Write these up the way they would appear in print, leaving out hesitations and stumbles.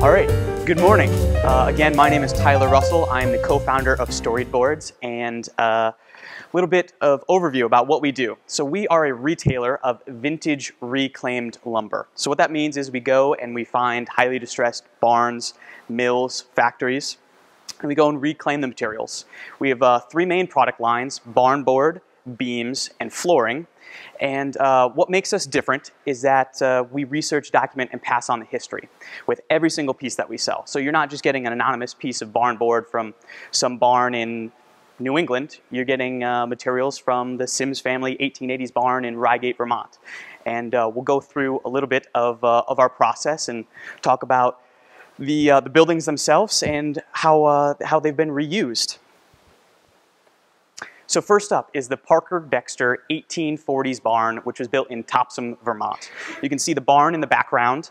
All right, good morning. Again, my name is Tyler Russell. I'm the co-founder of Storied Boards, and a little bit of overview about what we do. So we are a retailer of vintage reclaimed lumber. So what that means is we go and we find highly distressed barns, mills, factories, and we go and reclaim the materials. We have three main product lines: barn board, beams, and flooring. And what makes us different is that we research, document, and pass on the history with every single piece that we sell. So you're not just getting an anonymous piece of barn board from some barn in New England. You're getting materials from the Sims family 1880s barn in Reigate, Vermont. And we'll go through a little bit of our process and talk about the buildings themselves and how they've been reused. So first up is the Parker Dexter 1840s barn, which was built in Topsham, Vermont. You can see the barn in the background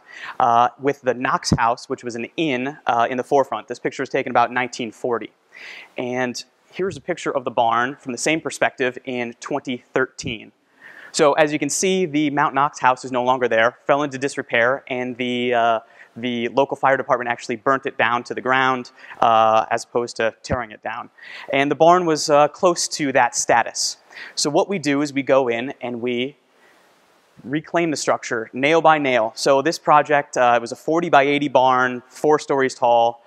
with the Knox House, which was an inn, in the forefront. This picture was taken about 1940. And here's a picture of the barn from the same perspective in 2013. So as you can see, the Mount Knox House is no longer there, fell into disrepair, and the local fire department actually burnt it down to the ground as opposed to tearing it down. And the barn was close to that status. So what we do is we go in and we reclaim the structure nail by nail. So this project, it was a 40 by 80 barn, 4 stories tall,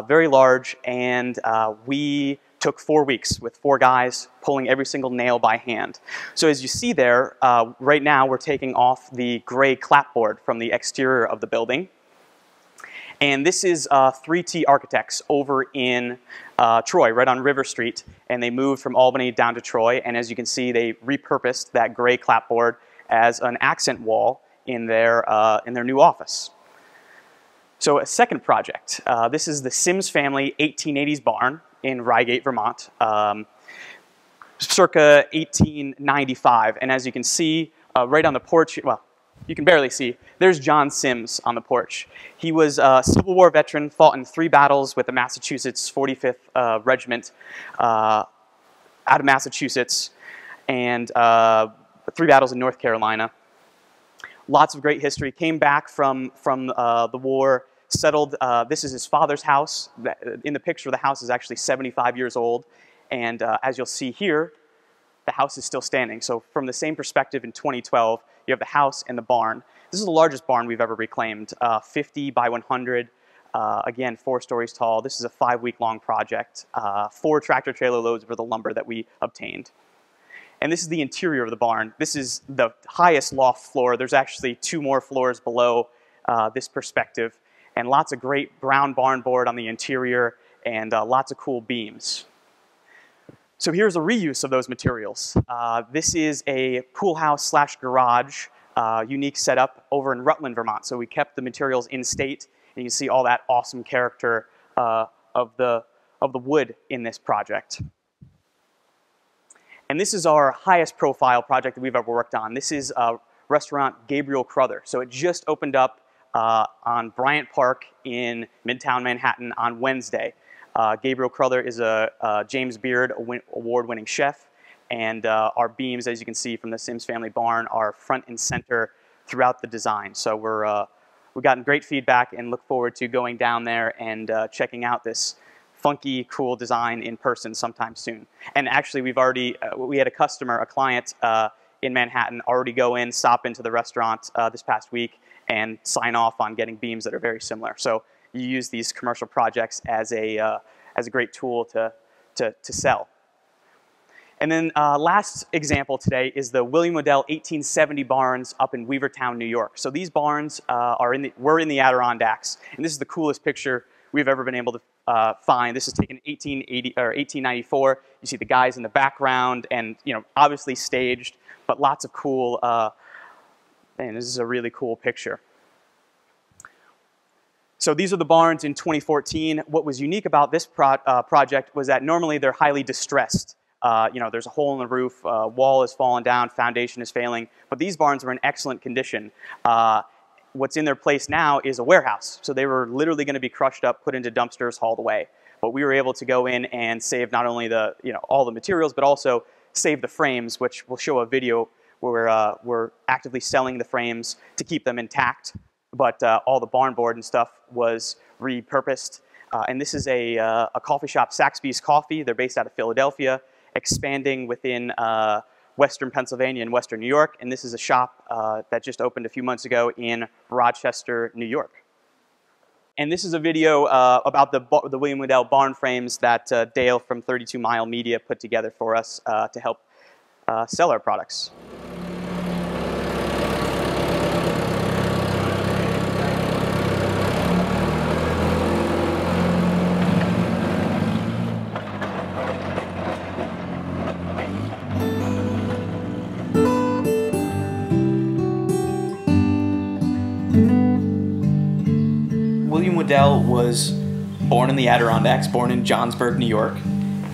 very large, and we took 4 weeks with 4 guys pulling every single nail by hand. So as you see there, right now we're taking off the gray clapboard from the exterior of the building. And this is 3T Architects over in Troy, right on River Street. And they moved from Albany down to Troy. And as you can see, they repurposed that gray clapboard as an accent wall in their new office. So a second project. This is the Sims family 1880s barn in Reigate, Vermont, circa 1895. And as you can see, right on the porch, well, you can barely see, there's John Sims on the porch. He was a Civil War veteran, fought in 3 battles with the Massachusetts 45th Regiment out of Massachusetts, and 3 battles in North Carolina. Lots of great history. Came back from the war, settled. This is his father's house. In the picture, the house is actually 75 years old, and as you'll see here, the house is still standing. So from the same perspective in 2012, you have the house and the barn. This is the largest barn we've ever reclaimed, 50 by 100, again, 4 stories tall. This is a 5-week-long project. 4 tractor-trailer loads for the lumber that we obtained. And this is the interior of the barn. This is the highest loft floor. There's actually 2 more floors below this perspective, and lots of great brown barn board on the interior, and lots of cool beams. So here's a reuse of those materials. This is a pool house slash garage, unique setup over in Rutland, Vermont. So we kept the materials in state, and you can see all that awesome character of the wood in this project. And this is our highest profile project that we've ever worked on. This is restaurant Gabriel Crother. So it just opened up on Bryant Park in Midtown Manhattan on Wednesday. Gabriel Crother is a James Beard award-winning chef, and our beams, as you can see from the Sims family barn, are front and center throughout the design. So we've gotten great feedback and look forward to going down there and checking out this funky, cool design in person sometime soon. And actually, we had a customer, a client in Manhattan, already go in, stop into the restaurant this past week, and sign off on getting beams that are very similar. So you use these commercial projects as a great tool to sell. And then last example today is the William Odell 1870 barns up in Weavertown, New York. So these barns were in the Adirondacks, and this is the coolest picture we've ever been able to find. This is taken in 1894. You see the guys in the background, and obviously staged, but lots of cool. And this is a really cool picture. So these are the barns in 2014. What was unique about this project was that normally they're highly distressed. There's a hole in the roof, wall is falling down, foundation is failing, but these barns were in excellent condition. What's in their place now is a warehouse. So they were literally going to be crushed up, put into dumpsters, hauled away. But we were able to go in and save not only all the materials, but also save the frames, which we'll show a video where we're actively selling the frames to keep them intact. but all the barn board and stuff was repurposed. And this is a coffee shop, Saxby's Coffee. They're based out of Philadelphia, expanding within Western Pennsylvania and Western New York. And this is a shop that just opened a few months ago in Rochester, New York. And this is a video about the William Waddell barn frames that Dale from 32 Mile Media put together for us to help sell our products. William Waddell was born in the Adirondacks, born in Johnsburg, New York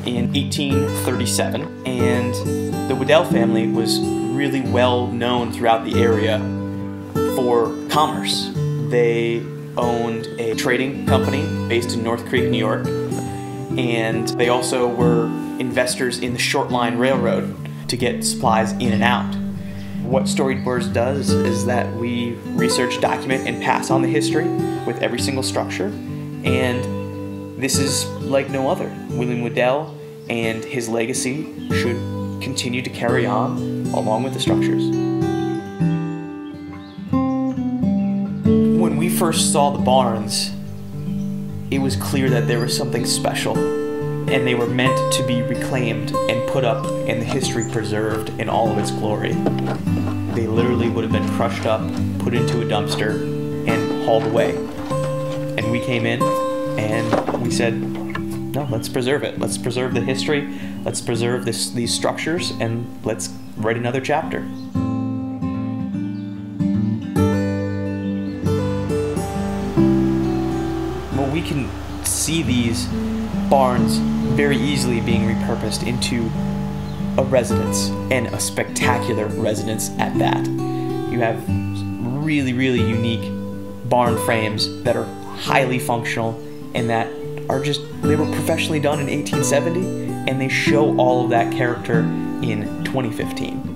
in 1837, and the Waddell family was really well known throughout the area for commerce. They owned a trading company based in North Creek, New York, and they also were investors in the Short Line Railroad to get supplies in and out. What Storied Boards does is that we research, document, and pass on the history with every single structure, and this is like no other. William Waddell and his legacy should continue to carry on along with the structures. When we first saw the barns, it was clear that there was something special, and they were meant to be reclaimed and put up and the history preserved in all of its glory. They literally would have been crushed up, put into a dumpster, and hauled away. And we came in and we said, no, let's preserve it. Let's preserve the history. Let's preserve these structures, and let's write another chapter. Well, we can see these barns very easily being repurposed into a residence, and a spectacular residence at that. You have really, really unique barn frames that are highly functional and that are just, they were professionally done in 1870, and they show all of that character in 2015.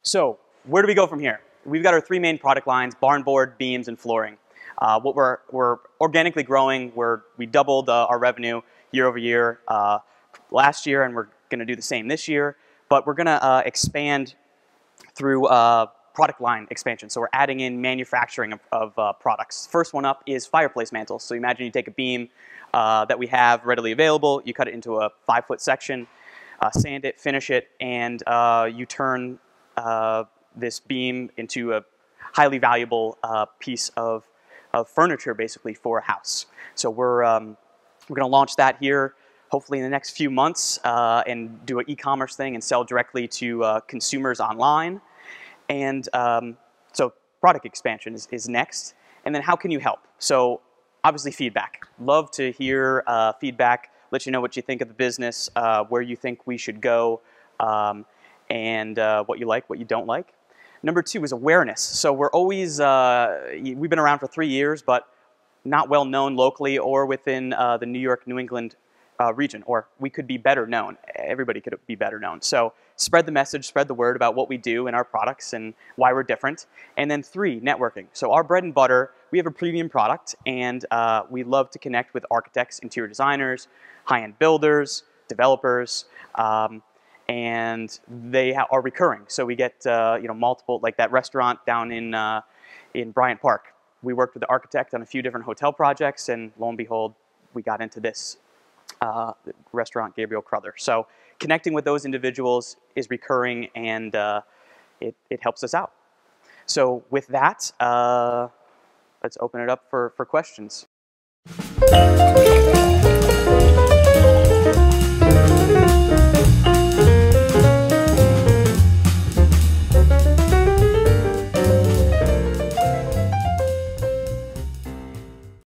So where do we go from here? We've got our three main product lines: barn board, beams, and flooring. What we're organically growing. We doubled our revenue year over year last year, and we're going to do the same this year. But we're going to expand through product line expansion. So we're adding in manufacturing of products. First one up is fireplace mantles. So imagine you take a beam that we have readily available, you cut it into a 5-foot section, sand it, finish it, and you turn this beam into a highly valuable piece of furniture, basically, for a house. So we're going to launch that here, hopefully in the next few months, and do an e-commerce thing and sell directly to consumers online. And so product expansion is next. And then how can you help? So obviously feedback. Love to hear feedback, let you know what you think of the business, where you think we should go, and what you like, what you don't like. Number two is awareness. So we're always, we've been around for 3 years, but not well known locally or within the New York, New England region, or we could be better known. Everybody could be better known. So spread the message, spread the word about what we do and our products and why we're different. And then three, networking. So our bread and butter, we have a premium product, and we love to connect with architects, interior designers, high-end builders, developers, and they are recurring. So we get multiple, like that restaurant down in Bryant Park. We worked with the architect on a few different hotel projects, and lo and behold, we got into this restaurant, Gabriel Crother. So connecting with those individuals is recurring, and it helps us out. So with that, let's open it up for questions.